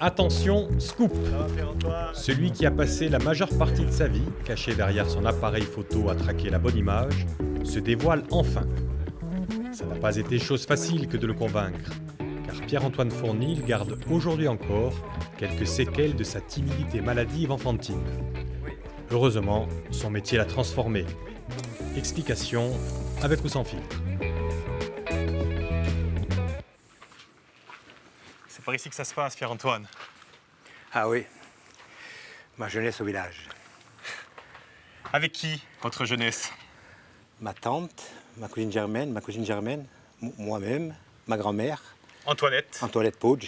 Attention, scoop! Celui qui a passé la majeure partie de sa vie, caché derrière son appareil photo à traquer la bonne image, se dévoile enfin. Ça n'a pas été chose facile que de le convaincre, car Pierre-Antoine Fournil garde aujourd'hui encore quelques séquelles de sa timidité maladive enfantine. Heureusement, son métier l'a transformé. Explication avec ou sans filtre. C'est par ici que ça se passe, Pierre-Antoine. Ah oui, ma jeunesse au village. Avec qui, votre jeunesse? Ma tante, ma cousine Germaine, moi-même, ma grand-mère, Antoinette. Antoinette Podge,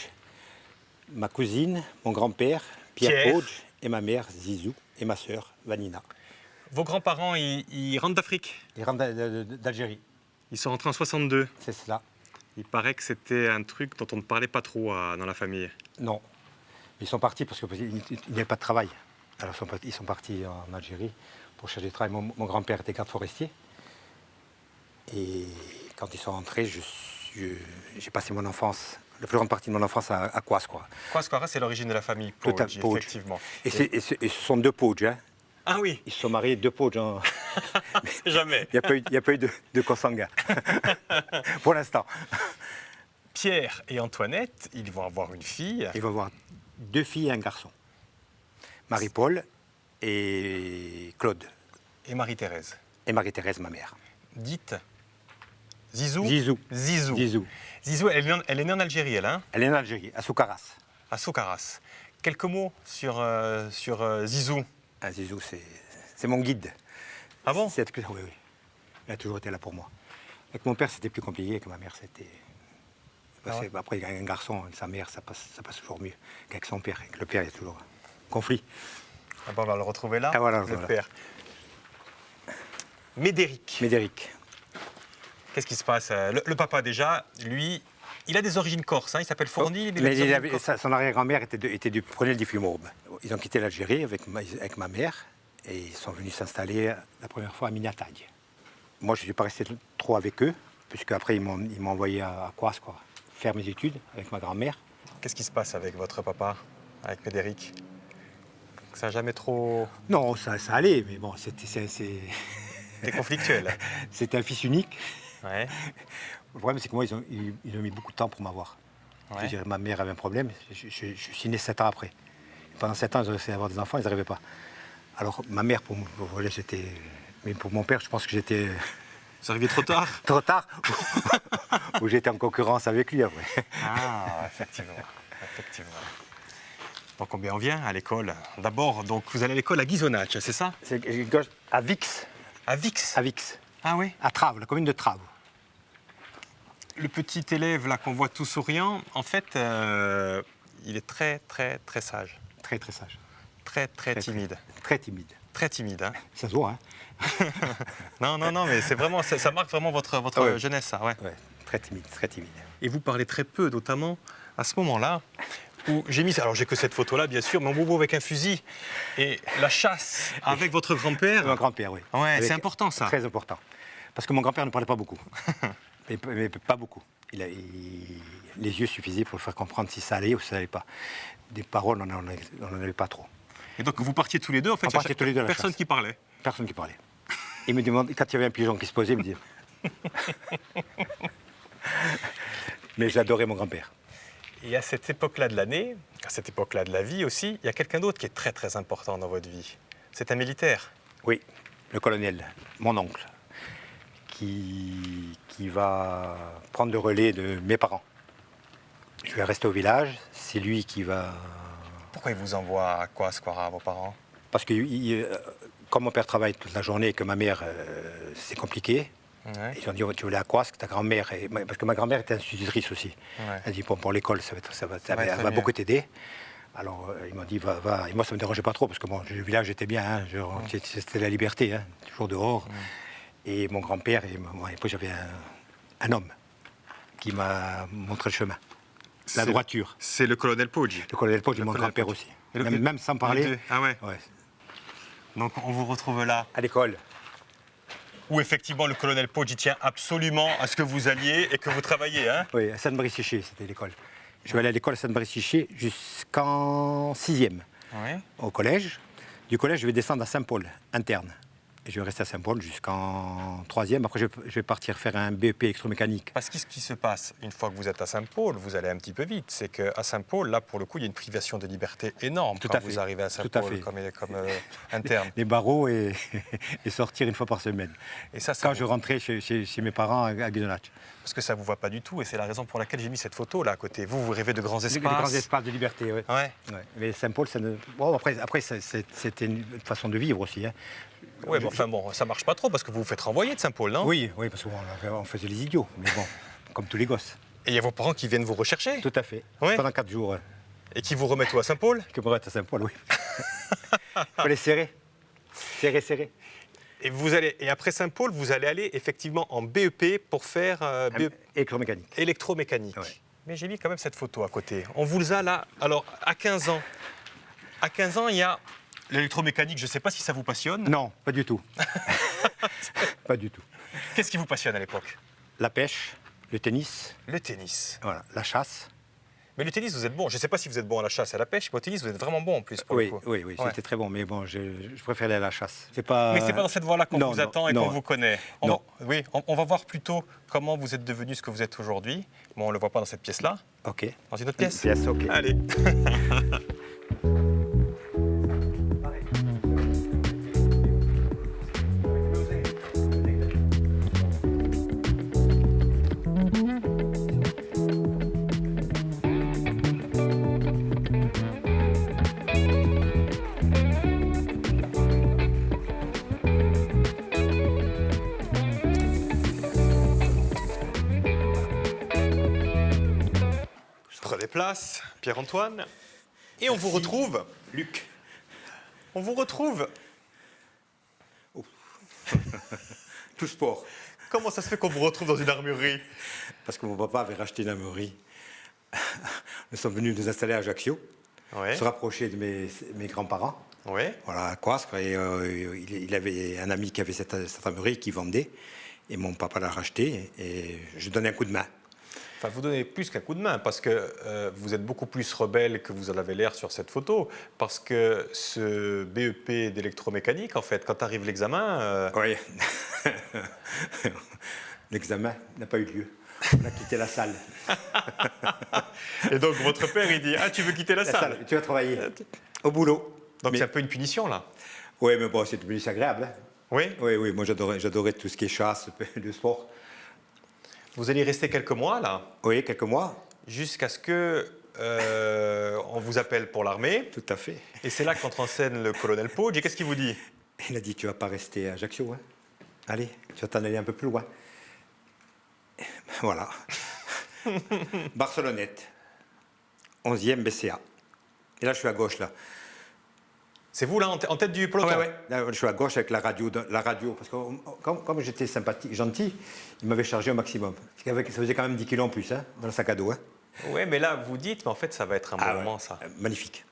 ma cousine, mon grand-père, Pierre Podge, et ma mère, Zizou, et ma sœur, Vanina. Vos grands-parents, ils rentrent d'Afrique? Ils rentrent d'Algérie. Ils sont rentrés en 62. C'est cela. Il paraît que c'était un truc dont on ne parlait pas trop dans la famille. Non. Ils sont partis parce qu'il n'y avait pas de travail. Alors ils sont partis en Algérie pour chercher du travail. Mon grand-père était garde forestier. Et quand ils sont rentrés, j'ai passé mon enfance, la plus grande partie de mon enfance à Kouas, quoi. Kouas, c'est l'origine de la famille Podge, effectivement. Et ce sont deux Podge, hein. Ah oui. Ils se sont mariés, deux Podge. Hein. Jamais. Il n'y a pas eu de consanguin. Pour l'instant. Pierre et Antoinette, ils vont avoir une fille. Ils vont avoir deux filles et un garçon. Marie-Paul et Claude. Et Marie-Thérèse. Et Marie-Thérèse, ma mère. Dites Zizou. Zizou. Zizou. Zizou. Zizou, elle est née en Algérie, elle, hein? Elle est née en Algérie, à Soukaras. À Soukaras. Quelques mots sur Zizou. Ah, Zizou, c'est mon guide. Ah bon? Oui, oui. Elle a toujours été là pour moi. Avec mon père, c'était plus compliqué. Avec ma mère, c'était... Ah ouais. Après, il y a un garçon, avec sa mère, ça passe toujours mieux qu'avec son père. Avec le père, il y a toujours conflit. Ah bon, on va le retrouver là, ah, voilà, le voilà. père. Médéric. Médéric. Qu'est-ce qui se passe? Le papa, déjà, lui, il a des origines corses, hein, il s'appelle Fournil. Son arrière-grand-mère prenait du Fumorbe. Ils ont quitté l'Algérie avec ma mère et ils sont venus s'installer la première fois à Minatag. Moi, je ne suis pas resté trop avec eux, puisque après ils m'ont envoyé à Kouas, quoi, faire mes études avec ma grand-mère. Qu'est-ce qui se passe avec votre papa, avec Médéric? Ça n'a jamais trop... Non, ça allait, mais bon, c'était conflictuel. C'était un fils unique. Ouais. Le problème, c'est que moi, ils ont mis beaucoup de temps pour m'avoir. Ouais. Ma mère avait un problème, je suis né 7 ans après. Et pendant 7 ans, ils ont essayé d'avoir des enfants, ils n'arrivaient pas. Alors, ma mère, voilà, j'étais... Mais pour mon père, je pense que j'étais... Vous arrivez trop tard? Trop tard. Ou j'étais en concurrence avec lui après. Ah, effectivement. Donc combien on vient à l'école? D'abord, donc vous allez à l'école à Ghisonaccia, c'est ça? C'est à Vix. À Vix? À Vix. Ah oui? À Traves, la commune de Traves. Le petit élève là qu'on voit tout souriant, en fait, il est très sage. Très sage. Très timide. Très timide. Très timide, hein? Ça se voit, hein? Non, mais c'est vraiment, ça marque vraiment votre jeunesse, ça, ouais. Ouais, très timide, très timide. Et vous parlez très peu, notamment à ce moment-là, où j'ai mis, alors j'ai que cette photo-là, bien sûr, mais on vous voit avec un fusil et la chasse avec votre grand-père. Mon grand-père, oui. Ouais, c'est important, ça. Très important. Parce que mon grand-père ne parlait pas beaucoup. mais pas beaucoup. Les yeux suffisaient pour le faire comprendre si ça allait ou si ça n'allait pas. Des paroles, on n'en avait pas trop. Et donc vous partiez tous les deux, en fait, personne qui parlait. Personne qui parlait. Il me demandait, quand il y avait un pigeon qui se posait, il me disait... Mais j'adorais mon grand-père. Et à cette époque-là de l'année, à cette époque-là de la vie aussi, il y a quelqu'un d'autre qui est très important dans votre vie. C'est un militaire. Oui, le colonel, mon oncle, qui va prendre le relais de mes parents. Je vais rester au village, c'est lui qui va... Pourquoi il vous envoie à quoi, à vos parents? Parce que comme mon père travaille toute la journée et que ma mère, c'est compliqué, ouais. Ils ont dit, tu voulais à quoi, que ta grand-mère... Parce que ma grand-mère était institutrice aussi. Ouais. Elle dit, pour l'école, elle va beaucoup t'aider. Alors, ils m'ont dit, va. Et moi, ça ne me dérangeait pas trop, parce que bon, le village était bien, hein, c'était la liberté, hein, toujours dehors. Et mon grand-père, et puis j'avais un homme qui m'a montré le chemin. La droiture. C'est le colonel Podge. Le colonel Podge et mon grand-père aussi. Même sans parler. Ah ouais. Ouais. Donc on vous retrouve là. À l'école. Où effectivement le colonel Podge tient absolument à ce que vous alliez et que vous travailliez. Hein? Oui, à Sainte-Marie-Séché, c'était l'école. Je vais aller à l'école à Saint-Brice-Siché jusqu'en 6e Ouais. au collège. Du collège, je vais descendre à Saint-Paul, interne. Et je vais rester à Saint-Paul jusqu'en 3e. Après, je vais partir faire un BEP électromécanique. Parce que ce qui se passe, une fois que vous êtes à Saint-Paul, vous allez un petit peu vite. C'est qu'à Saint-Paul, là, pour le coup, il y a une privation de liberté énorme Tout quand à fait. vous arrivez à Tout à Saint-Paul fait. comme interne. Les barreaux et, et sortir une fois par semaine. Et ça Quand vous- je rentrais chez mes parents à Guédonach. Parce que ça ne vous va pas du tout. Et c'est la raison pour laquelle j'ai mis cette photo là à côté. Vous rêvez de grands Les espaces. grands espaces de liberté, oui. Ouais. Ouais. Mais Saint-Paul, ça ne... Bon, après c'était une façon de vivre aussi. Hein. Ouais, mais enfin bon, ça marche pas trop parce que vous vous faites renvoyer de Saint-Paul, non? Oui, parce qu'on faisait les idiots, mais bon, comme tous les gosses. Et il y a vos parents qui viennent vous rechercher Tout à fait. Ouais. Pendant 4 jours. et qui vous remettent où à Saint-Paul? Que pour être à Saint-Paul, oui. Il faut les serrer. Serrer. Et après Saint-Paul, vous allez aller effectivement en BEP pour faire Électromécanique. électromécanique. Ouais. Mais j'ai mis quand même cette photo à côté. On vous a là. Alors, à 15 ans. À 15 ans, il y a l'électromécanique. Je ne sais pas si ça vous passionne. Non, pas du tout. Pas du tout. Qu'est-ce qui vous passionne à l'époque? La pêche, le tennis, Le tennis. voilà, la chasse. Mais le tennis, vous êtes bon. Je ne sais pas si vous êtes bon à la chasse et à la pêche, mais au tennis, vous êtes vraiment bon en plus. Pour le Oui, coup. oui, Ouais. c'était très bon, mais bon, je préfère aller à la chasse. C'est pas... Mais ce n'est pas dans cette voie-là qu'on non, vous non, attend et non. qu'on vous connaît. Non. On va voir plutôt comment vous êtes devenu ce que vous êtes aujourd'hui. Bon, on ne le voit pas dans cette pièce-là. Ok. Dans une autre pièce. Pièce, ok. Allez. Prenez place, Pierre-Antoine. Et on vous retrouve, Luc. on vous retrouve. Tout sport. Comment ça se fait qu'on vous retrouve dans une armurerie? Parce que mon papa avait racheté une armurerie. Nous sommes venus nous installer à Ajaccio, Ouais. se rapprocher de mes grands-parents, Ouais. voilà, à Coasque. Et il avait un ami qui avait cette armurerie qui vendait. Et mon papa l'a racheté et je donnais un coup de main. Enfin, vous donnez plus qu'un coup de main parce que vous êtes beaucoup plus rebelle que vous en avez l'air sur cette photo. Parce que ce BEP d'électromécanique, en fait, quand arrive l'examen, Oui. L'examen n'a pas eu lieu. On a quitté la salle. et donc votre père il dit: ah, tu veux quitter la salle? Tu vas travailler au boulot. Donc Mais- c'est un peu une punition là. Oui, mais bon, c'est devenu agréable. Hein. Oui. Oui, moi j'adorais tout ce qui est chasse, le sport. Vous allez rester quelques mois là, Oui, quelques mois, jusqu'à ce que on vous appelle pour l'armée. tout à fait. Et c'est là qu'entre en scène le colonel Poggi. Et qu'est-ce qu'il vous dit? Il a dit, tu vas pas rester à Ajaccio, hein. Allez, tu vas t'en aller un peu plus loin. Voilà. Barcelonnette, 11e BCA. Et là, je suis à gauche, là. C'est vous là en tête du peloton? Ouais. Là, je suis à gauche avec la radio, parce que comme j'étais sympathique, gentil, il m'avait chargé au maximum. Ça faisait quand même 10 kilos en plus, hein, dans le sac à dos. Hein. Oui, mais là vous dites, mais en fait ça va être un bon Ah, moment ouais. ça. Magnifique.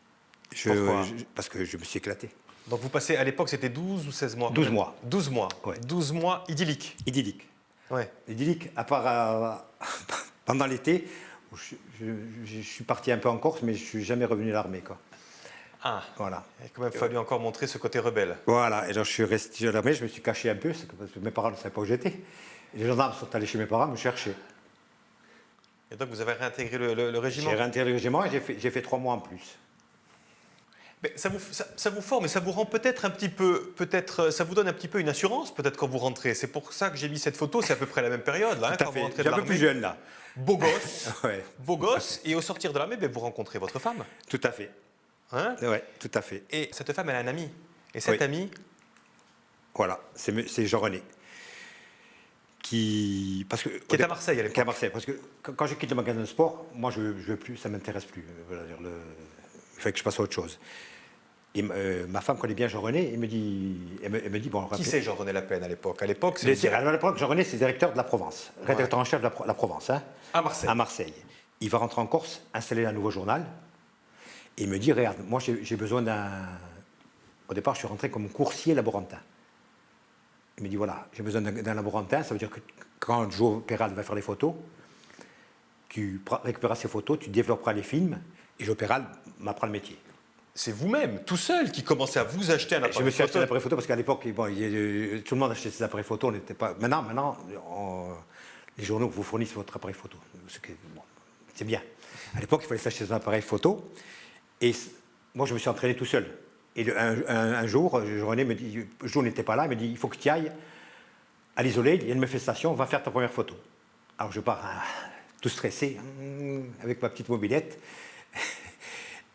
Pourquoi Parce que je me suis éclaté. Donc vous passez, à l'époque c'était 12 ou 16 mois? 12 mois. 12 mois. Ouais. 12 mois idylliques. Idyllique. Ouais. Idyllique, à part pendant l'été, où je suis parti un peu en Corse, mais je suis jamais revenu à l'armée, quoi. Ah, Voilà. il a quand même fallu encore montrer ce côté rebelle. Voilà, et donc je suis resté à l'armée, je me suis caché un peu, parce que mes parents ne savaient pas où j'étais. Et les gendarmes sont allés chez mes parents me chercher. Et donc vous avez réintégré le régiment? J'ai réintégré le régiment et j'ai fait 3 mois en plus. Mais ça vous forme et ça vous rend peut-être un petit peu, ça vous donne un petit peu une assurance peut-être quand vous rentrez. C'est pour ça que j'ai mis cette photo, c'est à peu près la même période là, hein, Tout à quand vous fait. rentrez J'ai de un peu l'armée. plus jeune, là. Beau gosse, Ouais, beau gosse, et au sortir de l'armée, ben, vous rencontrez votre femme. tout à fait. Hein, Ouais, tout à fait. et cette femme, elle a un ami. Et cet Oui. ami, Voilà, c'est Jean-René. Qui est à Marseille à l'époque. Qui est à Marseille. Parce que quand je quitte le magasin de sport, moi, je veux plus, ça ne m'intéresse plus. Voilà, il faut que je passe à autre chose. Et ma femme connaît bien Jean-René, elle me dit bon... Qui c'est Jean-René Lapen à l'époque? À l'époque, À l'époque, Jean-René, c'est directeur de la Provence, rédacteur en chef de la Provence. Hein, à Marseille. à Marseille. Il va rentrer en Corse, installer un nouveau journal. Et il me dit, regarde, moi j'ai besoin d'un... Au départ, je suis rentré comme coursier laborantin. Il me dit, voilà, j'ai besoin d'un laborantin, ça veut dire que quand Joe Perral va faire les photos, tu récupéreras ces photos, tu développeras les films, et Jopéral m'apprend le métier. C'est vous-même, tout seul, qui commencez à vous acheter un appareil photo. Je me suis acheté un appareil photo parce qu'à l'époque, bon, tout le monde achetait ses appareils photo. On n'était pas. Maintenant, les journaux vous fournissent votre appareil photo. Bon, c'est bien. À l'époque, il fallait s'acheter un appareil photo. Et moi, je me suis entraîné tout seul. Et un jour, René me dit, Jo n'était pas là, il me dit, il faut que tu ailles à l'isolé, il y a une manifestation, va faire ta première photo. Alors je pars tout stressé, avec ma petite mobilette.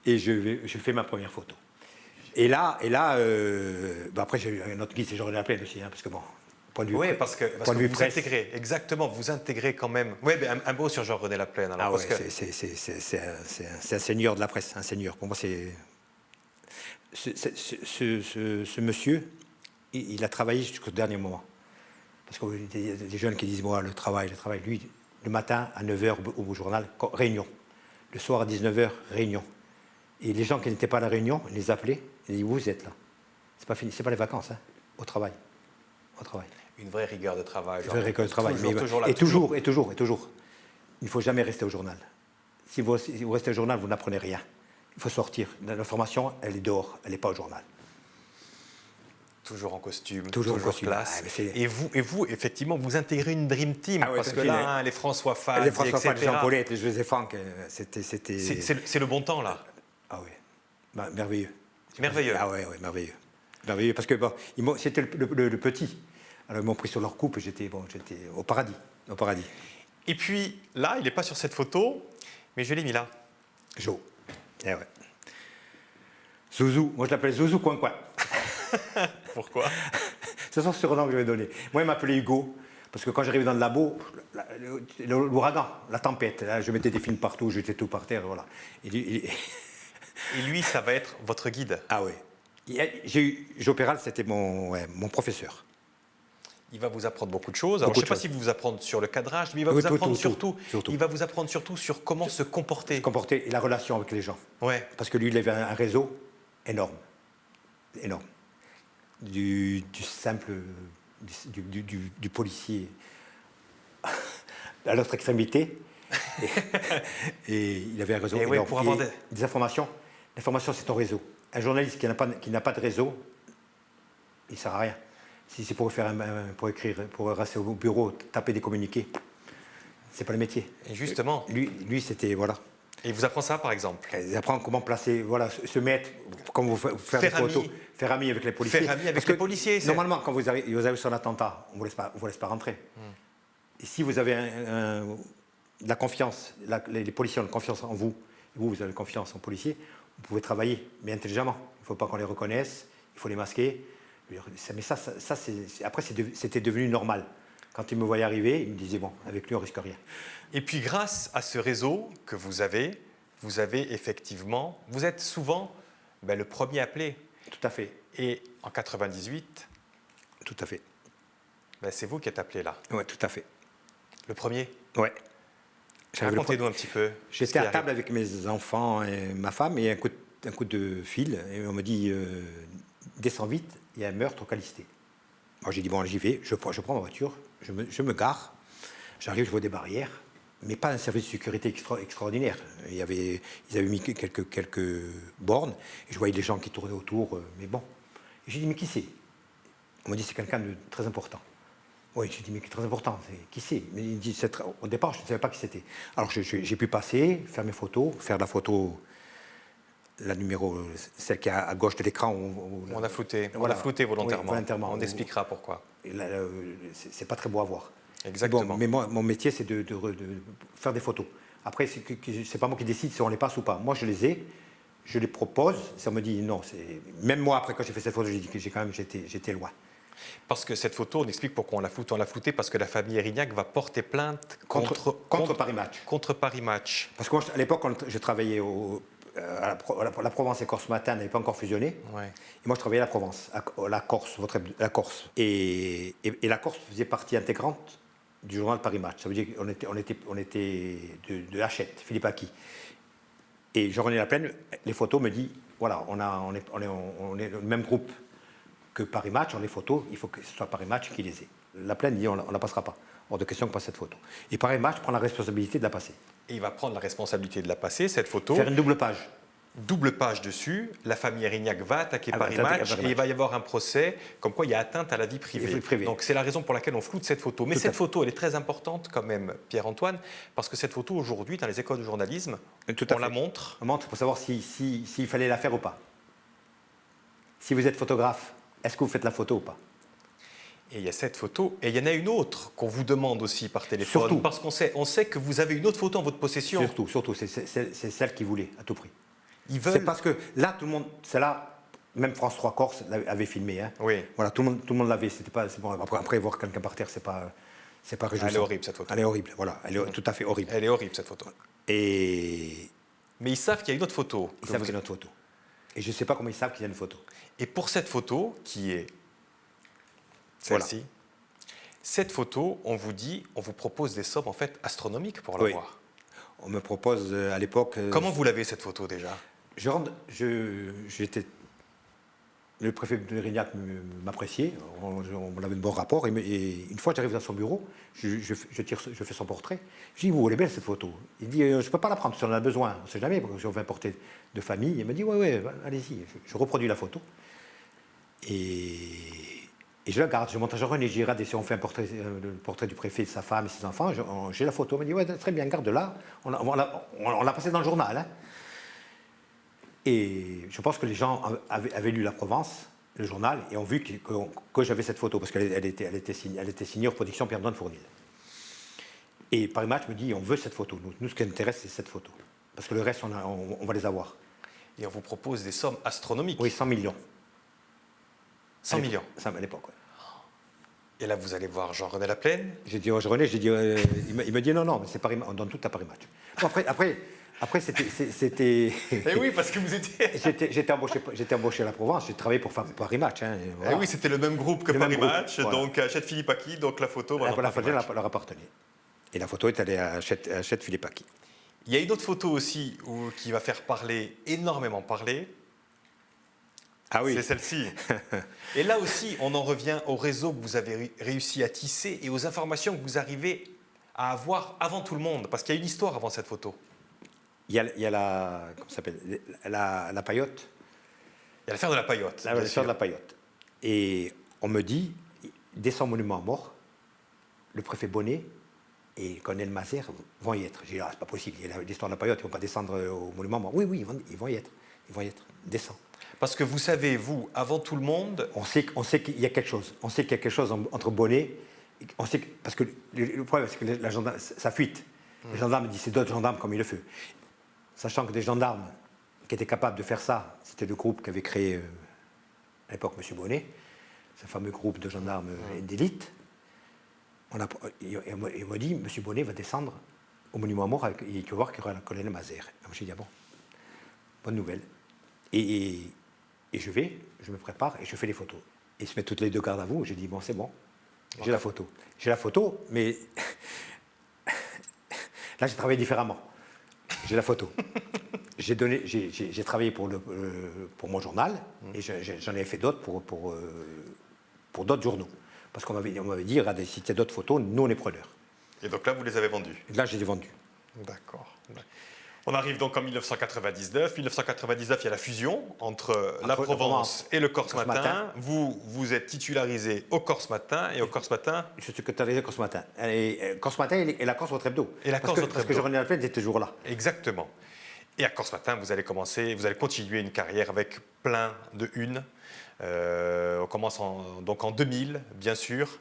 Et je fais ma première photo. Et là après j'ai eu un autre guide, c'est Jean de la Plaine aussi, hein, parce que bon, point de vue. Oui, parce que vous intégrez, exactement, vous intégrez quand même. Oui, un mot sur Jean-René Laplaine. Alors, parce que c'est un seigneur de la presse, un seigneur. Pour moi, c'est. Ce monsieur, il a travaillé jusqu'au dernier moment. Parce qu'il y a des jeunes qui disent, moi, le travail. Lui, le matin, à 9h au journal, réunion. Le soir, à 19h, réunion. Et les gens qui n'étaient pas à la réunion, ils les appelaient, ils disaient, vous êtes là. C'est pas fini, c'est pas les vacances, hein, au travail. Une vraie rigueur de travail. Une vraie rigueur de travail. Toujours, toujours. Il ne faut jamais rester au journal. Si vous restez au journal, vous n'apprenez rien. Il faut sortir. L'information, elle est dehors, elle n'est pas au journal. Toujours en costume, toujours en costume. Classe. Et vous, effectivement, vous intégrez une dream team, parce que là, les François Faz, les Jean Paulette, les José Franck, c'était... C'est le bon temps, là. Ah oui, merveilleux. Merveilleux. Ah oui, merveilleux. Merveilleux, parce que bon, c'était le petit. Alors ils m'ont pris sur leur coupe, j'étais au paradis. Et puis, là, il n'est pas sur cette photo, mais je l'ai mis là. Jo. Eh ouais. Zouzou, moi je l'appelle Zouzou Coin-Coin. Pourquoi? C'est son surnom que je vais donner. Moi, il m'appelait Hugo, parce que quand j'arrivais dans le labo, l'ouragan, la tempête, là, je mettais des films partout, j'étais tout par terre, voilà. Et lui, ça va être votre guide? Ah oui. Jopéral, c'était mon professeur. Il va vous apprendre beaucoup de choses. Alors, je ne sais pas s'il va vous apprendre sur le cadrage, mais il va vous apprendre surtout. Il va vous apprendre surtout sur comment se comporter. Se comporter et la relation avec les gens. Ouais. Parce que lui, il avait un réseau énorme. Énorme. Du simple, du policier à l'autre extrémité. et il avait un réseau énorme. Ouais, pour avoir des informations. L'information, c'est ton réseau. Un journaliste qui n'a pas de réseau, il ne sert à rien. Si c'est pour écrire, pour rester au bureau, taper des communiqués, c'est pas le métier. Et justement. Lui c'était, voilà. Et il vous apprend ça, par exemple? Il apprend comment placer, voilà, se mettre, comment faire des photos, faire ami avec les policiers. Faire ami avec les policiers. Normalement, quand vous arrivez sur l'attentat, on ne vous laisse pas rentrer. Et si vous avez de la confiance, les policiers ont confiance en vous, et vous avez confiance en policiers, vous pouvez travailler, mais intelligemment. Il ne faut pas qu'on les reconnaisse, il faut les masquer. Mais après, c'était devenu normal. Quand il me voyait arriver, il me disait, bon, avec lui, on risque rien. Et puis, grâce à ce réseau que vous avez effectivement, vous êtes souvent le premier appelé. Tout à fait. Et en 98, tout à fait. C'est vous qui êtes appelé là. Oui, tout à fait. Le premier? Oui. Racontez-nous un petit peu. J'étais à table avec mes enfants et ma femme, et un coup de fil, et on me dit, descends vite, il y a un meurtre au Calisté. Moi, j'ai dit, bon, j'y vais, je prends ma voiture, je me gare, j'arrive, je vois des barrières, mais pas un service de sécurité extraordinaire. Ils avaient mis quelques bornes, et je voyais les gens qui tournaient autour, mais bon. Et j'ai dit, mais qui c'est? On m'a dit, c'est quelqu'un de très important. Oui, j'ai dit, mais qui est très important, qui c'est? Mais il dit, au départ, je ne savais pas qui c'était. Alors, j'ai pu passer, faire mes photos, faire la photo... La numéro, celle qui est à gauche de l'écran. On a flouté. Voilà. On a flouté volontairement. Oui, volontairement. On expliquera pourquoi. C'est pas très beau à voir. Exactement. Bon, mais moi, mon métier, c'est de faire des photos. Après, c'est pas moi qui décide si on les passe ou pas. Moi, je les ai, je les propose. Ça me dit non. Même moi, après, quand j'ai fait cette photo, j'ai dit que j'étais loin. Parce que cette photo, on explique pourquoi on l'a floutée. On l'a floutée parce que la famille Erignac va porter plainte contre Paris Match. Contre Paris Match. Parce qu'à l'époque, je travaillais la Provence et Corse Matin n'avaient pas encore fusionné. Ouais. Et moi, je travaillais à la Provence, la Corse. Et la Corse faisait partie intégrante du journal Paris Match. Ça veut dire qu'on était de Hachette, Philippe Aki. Et Jean-René Laplaine, les photos me dit, voilà, on est le même groupe que Paris Match. Les photos, il faut que ce soit Paris Match qui les ait. Laplaine dit, on ne la passera pas. Hors de question qu'on passe cette photo. Et Paris Match prend la responsabilité de la passer. et il va prendre la responsabilité de la passer, cette photo. Faire une double page. Double page dessus, la famille Erignac va attaquer Paris Match et il va y avoir un procès comme quoi il y a atteinte à la vie privée. Donc c'est la raison pour laquelle on floute cette photo. Mais cette photo, elle est très importante quand même, Pierre-Antoine, parce que cette photo aujourd'hui, dans les écoles de journalisme, on la montre. On montre pour savoir s'il fallait la faire ou pas. Si vous êtes photographe, est-ce que vous faites la photo ou pas? Et il y a cette photo, et il y en a une autre qu'on vous demande aussi par téléphone. Surtout. Parce qu'on sait que vous avez une autre photo en votre possession. Surtout, c'est celle qu'ils voulaient, à tout prix. Ils veulent... C'est parce que là, tout le monde, c'est là, même France 3 Corse avait filmé. Hein. Oui. Voilà, tout le monde l'avait. C'était pas, bon, après, voir quelqu'un par terre, c'est pas réjouissant. Elle est horrible, cette photo. Elle est horrible, voilà. Elle est tout à fait horrible. Elle est horrible, cette photo. Mais ils savent qu'il y a une autre photo. Ils savent qu'il y a une autre photo. Et je ne sais pas comment ils savent qu'il y a une photo. Et pour cette photo, qui est celle-ci, cette photo, on vous propose des sommes en fait astronomiques pour la voir. On me propose à l'époque... Comment vous l'avez cette photo déjà? Le préfet de Rignac m'appréciait, on avait de bons rapports, et une fois j'arrive dans son bureau, je fais son portrait, je dis, vous, elle est belle cette photo. Il dit, je ne peux pas la prendre si on en a besoin, on ne sait jamais, parce que si on veut un portrait de famille. Il me dit, ouais, allez-y. Je reproduis la photo, et je la garde, je monte à Jean-René, j'y regarde, et si on fait le portrait du préfet, de sa femme et ses enfants, j'ai la photo. Il me dit, ouais, très bien, garde-la, on l'a passée dans le journal. Hein. Et je pense que les gens avaient lu La Provence, le journal, et ont vu que j'avais cette photo, parce qu'elle était signée Reproduction Pierre-Antoine Fournil. Et Paris Match me dit, on veut cette photo. Nous, ce qui nous intéresse, c'est cette photo. Parce que le reste, on va les avoir. Et on vous propose des sommes astronomiques. Oui, 100 millions. 100 millions. À l'époque, oui. Et là, vous allez voir Jean-René Laplaine. J'ai dit, Jean-René, il me dit, non, mais c'est Paris, on donne tout à Paris Match. Bon, après, c'était... Eh oui, parce que vous étiez... J'étais embauché à La Provence, j'ai travaillé pour Paris Match. Hein, voilà. Eh oui, c'était le même groupe que Paris Match, voilà. Donc Hachette Philippaki, donc la photo... La photo leur appartenait. Et la photo est allée à Hachette Philippaki. Il y a une autre photo aussi qui va faire énormément parler. Ah oui. C'est celle-ci. Et là aussi, on en revient au réseau que vous avez réussi à tisser et aux informations que vous arrivez à avoir avant tout le monde, parce qu'il y a une histoire avant cette photo. Il y a la... Comment ça s'appelle? La paillote. Il y a l'affaire de la paillote. L'affaire de la paillote. Et on me dit, descend monument à mort, le préfet Bonnet et le colonel Mazère vont y être. J'ai dit, c'est pas possible, il y a l'histoire de la paillote, ils ne vont pas descendre au monument à mort. Oui, ils vont y être. Descends. Parce que vous savez, vous, avant tout le monde... On sait qu'il y a quelque chose. On sait qu'il y a quelque chose entre Bonnet... parce que le problème, c'est que la gendarme, ça fuite. Les gendarmes disent, c'est d'autres gendarmes comme il le fait. Sachant que des gendarmes qui étaient capables de faire ça, c'était le groupe qu'avait créé à l'époque M. Bonnet, ce fameux groupe de gendarmes d'élite. Il m'a dit, M. Bonnet va descendre au monument à mort, et tu vas voir qu'il y aura le colonel Mazère. Je me suis dit, ah bon, bonne nouvelle. Et je me prépare et je fais les photos. Et ils se mettent toutes les deux gardes à vous. J'ai dit, bon, c'est bon, j'ai la photo. J'ai la photo, mais là, j'ai travaillé différemment. J'ai la photo. J'ai travaillé pour mon journal et j'en ai fait d'autres pour d'autres journaux. Parce qu'on m'avait dit, regardez, si tu as d'autres photos, nous, on est preneurs. Et donc là, vous les avez vendues? Là, je les ai vendues. D'accord. On arrive donc en 1999. 1999, il y a la fusion entre La Provence et le Corse Matin. Vous êtes titularisé au Corse Matin et au Corse Matin. Je suis titularisé au Corse Matin. Et Corse Matin et la Corse Votre Hebdo. Parce que Jean-René Laplaine était toujours là. Exactement. Et à Corse Matin, vous allez continuer une carrière avec plein de unes. On commence donc en 2000, bien sûr.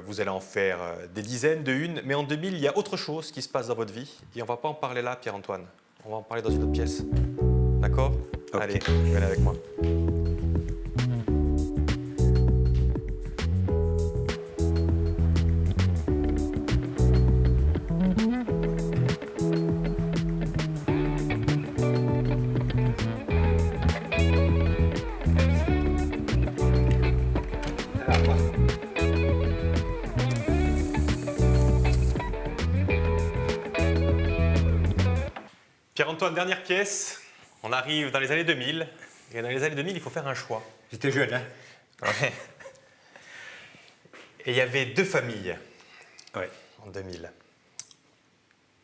Vous allez en faire des dizaines de unes, mais en 2000, il y a autre chose qui se passe dans votre vie, et on ne va pas en parler là, Pierre-Antoine. On va en parler dans une autre pièce. D'accord? Okay. Allez, venez avec moi. Pierre-Antoine, dernière pièce. On arrive dans les années 2000. Et dans les années 2000, il faut faire un choix. J'étais jeune, hein? Ouais. Et il y avait deux familles ouais. en 2000.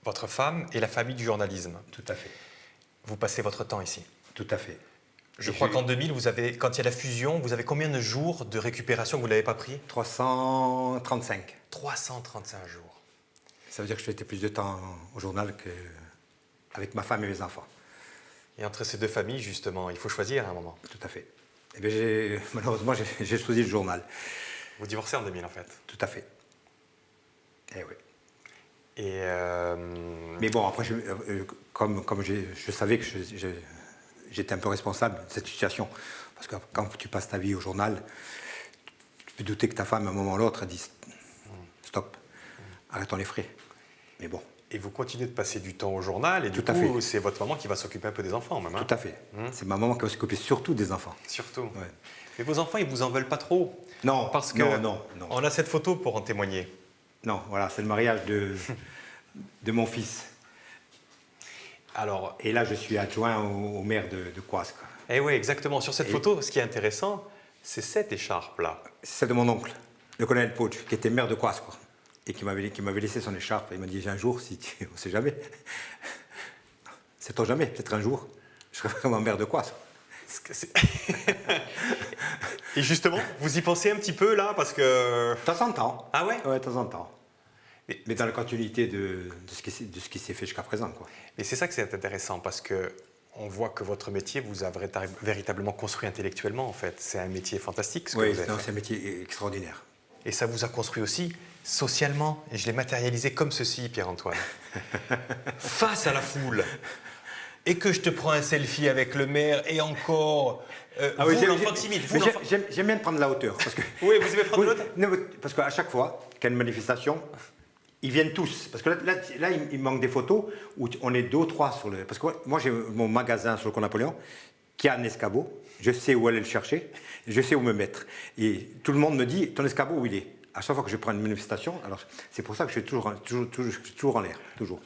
votre femme et la famille du journalisme. Tout à fait. Vous passez votre temps ici. Tout à fait. Je crois qu'en 2000, quand il y a la fusion, vous avez combien de jours de récupération que vous ne l'avez pas pris? 335. 335 jours. Ça veut dire que je faisais plus de temps au journal qu'avec ma femme et mes enfants. Et entre ces deux familles, justement, il faut choisir à un moment. Tout à fait. Eh bien, malheureusement, j'ai choisi le journal. Vous divorcez en 2000, en fait. Tout à fait. Eh oui. Et Mais bon, après, comme je savais que j'étais un peu responsable de cette situation, parce que quand tu passes ta vie au journal, tu peux douter que ta femme, à un moment ou l'autre, a dit stop, arrêtons les frais. Mais bon. Et vous continuez de passer du temps au journal, et du coup, c'est votre maman qui va s'occuper un peu des enfants, même. Hein? Tout à fait. C'est ma maman qui va s'occuper surtout des enfants. Surtout. Ouais. Mais vos enfants, ils vous en veulent pas trop? Non, parce que non. On a cette photo pour en témoigner. Non, voilà, c'est le mariage de mon fils. Alors, et là, je suis adjoint au maire de Coisques. Eh oui, exactement. Sur cette photo, ce qui est intéressant, c'est cette écharpe-là. C'est celle de mon oncle, le colonel Poch, qui était maire de Coisques, et qui m'avait laissé son écharpe. Il m'a dit, un jour, on ne sait jamais. Sait-on jamais, peut-être un jour, je serai vraiment maire de Coisques. Et justement, vous y pensez un petit peu là, parce que... De temps en temps. Ah ouais? Ouais, de temps en temps. Mais dans la continuité de ce qui s'est fait jusqu'à présent, quoi. Mais c'est ça que c'est intéressant, parce que on voit que votre métier vous a véritablement construit intellectuellement, en fait. C'est un métier fantastique, ce que vous êtes. Oui, c'est un métier extraordinaire. Et ça vous a construit aussi socialement. Et je l'ai matérialisé comme ceci, Pierre-Antoine. Face à la foule. Et que je te prends un selfie avec le maire, et encore... vous, l'enfant timide. J'aime bien prendre la hauteur. Parce que, oui, vous aimez prendre la hauteur? Non, parce qu'à chaque fois qu'il y a une manifestation, ils viennent tous. Parce que là, il manque des photos où on est 2 ou 3 sur le... Parce que moi, j'ai mon magasin sur le Camp Napoléon qui a un escabeau. Je sais où aller le chercher. Je sais où me mettre. Et tout le monde me dit, ton escabeau, où il est? À chaque fois que je prends une manifestation, alors c'est pour ça que je suis toujours en l'air. Toujours.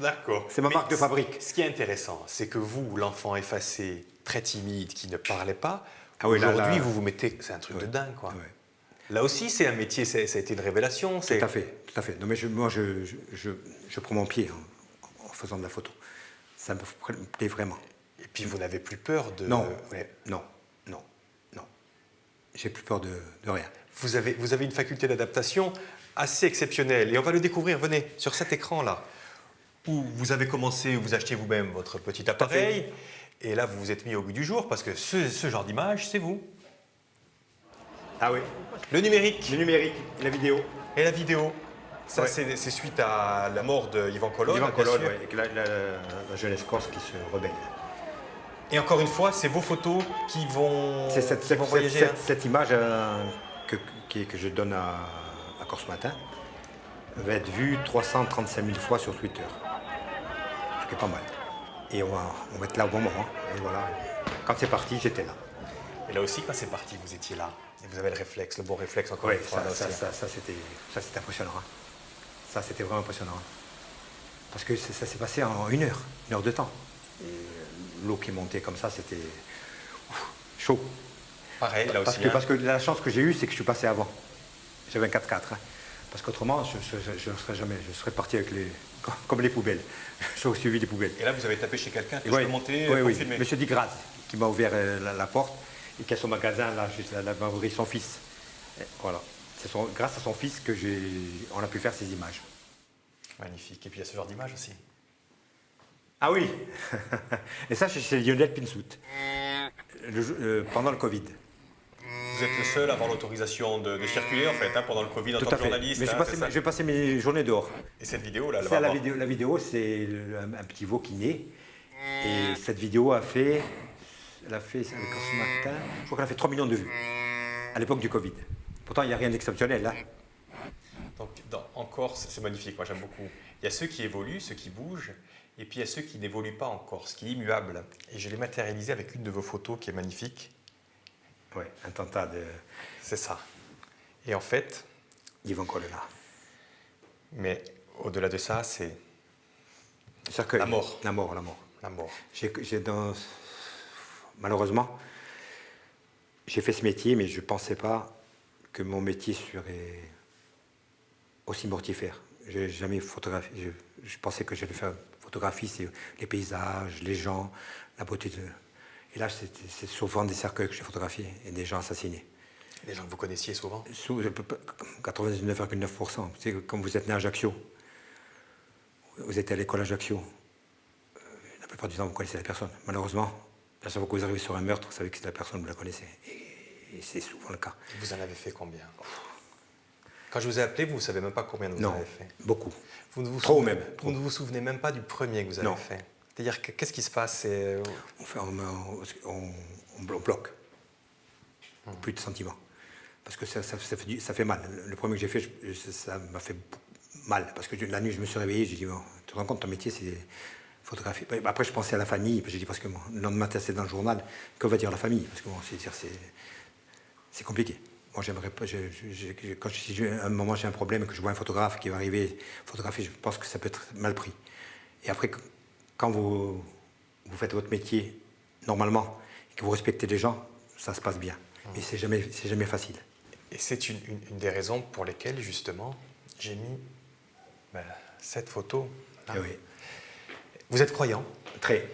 D'accord. C'est ma marque de fabrique. Ce qui est intéressant, c'est que vous, l'enfant effacé, très timide, qui ne parlait pas, aujourd'hui, vous mettez... C'est un truc de dingue, quoi. Ouais. Là aussi, c'est un métier, ça a été une révélation. Tout à fait. Non, mais moi, je prends mon pied en faisant de la photo. Ça me plaît vraiment. Et puis, vous n'avez plus peur de... Non, non. J'ai plus peur de rien. Vous avez une faculté d'adaptation assez exceptionnelle. Et on va le découvrir, venez, sur cet écran-là, où vous avez commencé, vous achetez vous-même votre petit appareil. Et là, vous vous êtes mis au goût du jour, parce que ce genre d'image, c'est vous. Ah oui. Le numérique. Le numérique, la vidéo. Et la vidéo. Ça, c'est suite à la mort de Yvan Colonne. Yvan Colonne, oui, avec la jeunesse corse qui se rebelle. Et encore une fois, c'est vos photos qui vont voyager. Cette image que je donne à Corse Matin va être vue 335 000 fois sur Twitter. Ce qui est pas mal. Et on va être là au bon moment. Et voilà. Quand c'est parti, j'étais là. Et là aussi, quand c'est parti, vous étiez là. Et vous avez le réflexe, le bon réflexe encore une fois. Ça c'était impressionnant. Hein. Ça, c'était vraiment impressionnant. Parce que ça s'est passé en une heure de temps. Et l'eau qui est montée comme ça, c'était chaud. Pareil, là aussi. Parce que la chance que j'ai eue, c'est que je suis passé avant. J'avais un 4x4. Hein. Parce qu'autrement, je serais parti avec comme les poubelles. J'aurais suivi les poubelles. Et là, vous avez tapé chez quelqu'un que je peux monter pour filmer. Monsieur Digraz, qui m'a ouvert la porte et qui a son magasin là, juste là, m'a ouvert son fils. Et voilà. C'est grâce à son fils que on a pu faire ces images. Magnifique. Et puis il y a ce genre d'image aussi. Ah oui. Et ça, c'est Lionel Pinsout. Pendant le Covid. Vous êtes le seul à avoir l'autorisation de circuler en fait, hein, pendant le Covid en tant que journaliste. Mais j'ai passé mes journées dehors. Et cette vidéo là, la vidéo, c'est un petit veau qui naît. Et cette vidéo elle a fait ce matin, je crois qu'elle a fait 3 millions de vues à l'époque du Covid. Pourtant, il n'y a rien d'exceptionnel là. Donc en Corse, c'est magnifique, moi j'aime beaucoup. Il y a ceux qui évoluent, ceux qui bougent, et puis il y a ceux qui n'évoluent pas en Corse, qui est immuable. Et je l'ai matérialisé avec une de vos photos qui est magnifique. Oui, un tentat de... C'est ça. Et en fait... Yvan Colonne. Mais au-delà de ça, c'est... La mort. La mort. Malheureusement, j'ai fait ce métier, mais je ne pensais pas que mon métier serait aussi mortifère. J'ai jamais photographié. Je pensais que j'allais faire photographie, c'est les paysages, les gens, la beauté de... Et là, c'est souvent des cercueils que j'ai photographiés et des gens assassinés. Les gens que vous connaissiez souvent? 99,9%. C'est comme vous êtes né à Ajaccio, vous êtes à l'école Ajaccio, la plupart du temps, vous connaissez la personne. Malheureusement, à chaque fois que vous arrivez sur un meurtre, vous savez que c'est la personne, vous la connaissez. Et c'est souvent le cas. Vous en avez fait combien? Quand je vous ai appelé, vous ne savez même pas combien vous avez fait? Beaucoup. Trop souvenez, même. Vous ne vous souvenez même pas du premier que vous avez fait? C'est-à-dire, qu'est-ce qui se passe? On bloque. Plus de sentiments. Parce que ça fait mal. Le premier que j'ai fait, ça m'a fait mal. Parce que la nuit, je me suis réveillé, j'ai dit, bon, tu te rends compte, ton métier, c'est photographier. Après, je pensais à la famille. J'ai dit, parce que le lendemain, c'est dans le journal, que va dire la famille? Parce que c'est compliqué. Moi, j'aimerais pas. Quand à un moment j'ai un problème et que je vois un photographe qui va arriver photographier, je pense que ça peut être mal pris. Et après, quand vous faites votre métier normalement et que vous respectez les gens, ça se passe bien. Mais c'est jamais facile. Et c'est une des raisons pour lesquelles, justement, j'ai mis cette photo. Oui. Vous êtes croyant? Très.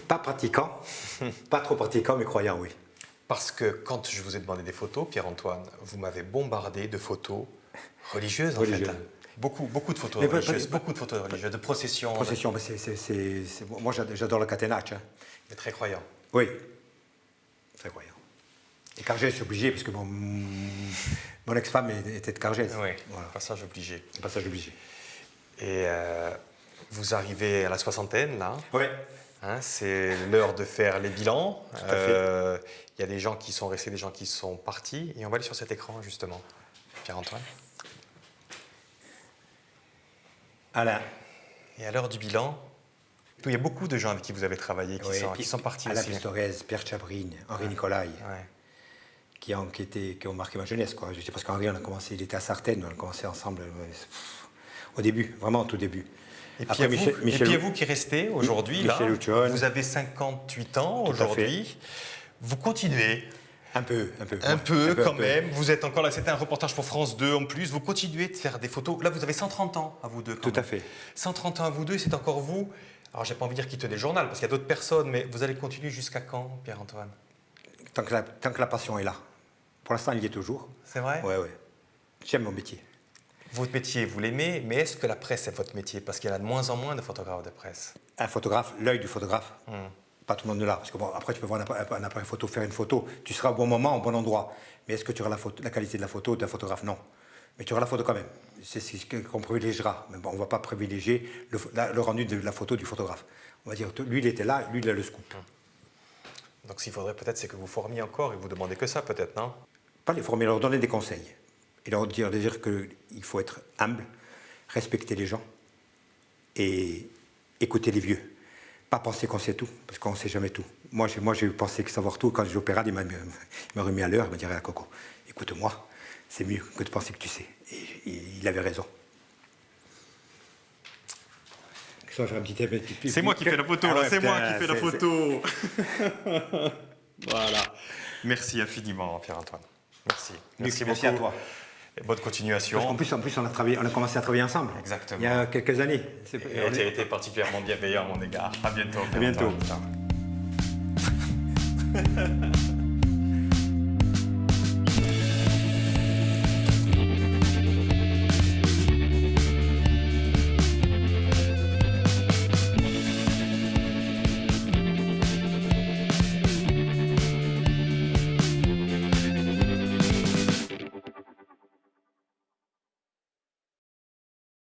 Pas pratiquant, pas trop pratiquant, mais croyant, oui. Parce que quand je vous ai demandé des photos, Pierre-Antoine, vous m'avez bombardé de photos religieuses, en fait. Beaucoup de photos religieuses, beaucoup de photos religieuses, de processions. Processions, mais moi j'adore le caténach. Hein. Vous êtes très croyant? Oui, très croyant. Et Cargès, c'est obligé, parce que mon ex-femme était de Cargès. Oui, voilà. Passage obligé. Passage obligé. Et vous arrivez à la soixantaine, là. Oui. Hein, c'est l'heure de faire les bilans. Tout à fait. Il y a des gens qui sont restés, des gens qui sont partis. Et on va aller sur cet écran, justement. Pierre-Antoine. Alain. Et à l'heure du bilan, il y a beaucoup de gens avec qui vous avez travaillé qui sont partis Alain aussi. Pistorez, Pierre Chabrine, Henri Nicolai, qui ont marqué ma jeunesse. Quoi. Parce qu'Henri, il était à Sartène, on a commencé ensemble au début, vraiment au tout début. Et puis, après, vous qui restez aujourd'hui, là, vous avez 58 ans aujourd'hui, vous continuez. Un peu quand même. Vous êtes encore là, c'était un reportage pour France 2 en plus. Vous continuez de faire des photos. Là, vous avez 130 ans à vous deux. Tout à fait. 130 ans à vous deux, c'est encore vous. Alors, j'ai pas envie de dire quitter le journal, parce qu'il y a d'autres personnes, mais vous allez continuer jusqu'à quand, Pierre-Antoine? Tant que la passion est là. Pour l'instant, il y est toujours. C'est vrai? Oui. J'aime mon métier. Votre métier, vous l'aimez, mais est-ce que la presse est votre métier? Parce qu'il y en a de moins en moins de photographes de presse. Un photographe, l'œil du photographe, pas tout le monde est là. Parce que bon, après, tu peux voir un appareil photo, faire une photo, tu seras au bon moment, au bon endroit. Mais est-ce que tu auras la qualité de la photo d'un photographe? Non. Mais tu auras la photo quand même. C'est ce qu'on privilégiera. Mais bon, on ne va pas privilégier le rendu de la photo du photographe. On va dire, lui, il était là, lui, il a le scoop. Donc, s'il faudrait peut-être, c'est que vous formiez encore et vous demandez que ça, peut-être, non? Pas les former, leur donner des conseils. Et leur dire qu'il faut être humble, respecter les gens et écouter les vieux. Pas penser qu'on sait tout, parce qu'on ne sait jamais tout. Moi, j'ai pensé savoir tout. Quand j'ai opéré, il m'a remis à l'heure, il m'a dit, Coco, écoute-moi, c'est mieux que de penser que tu sais. Et il avait raison. C'est moi qui fais la photo, là, c'est moi qui fais la photo. Voilà. Merci infiniment, Pierre-Antoine. Merci beaucoup. Merci à toi. Et bonne continuation. Parce qu'en plus, on a commencé à travailler ensemble. Exactement. Il y a quelques années. Et tu as été particulièrement bienveillant à mon égard. À bientôt. À bientôt.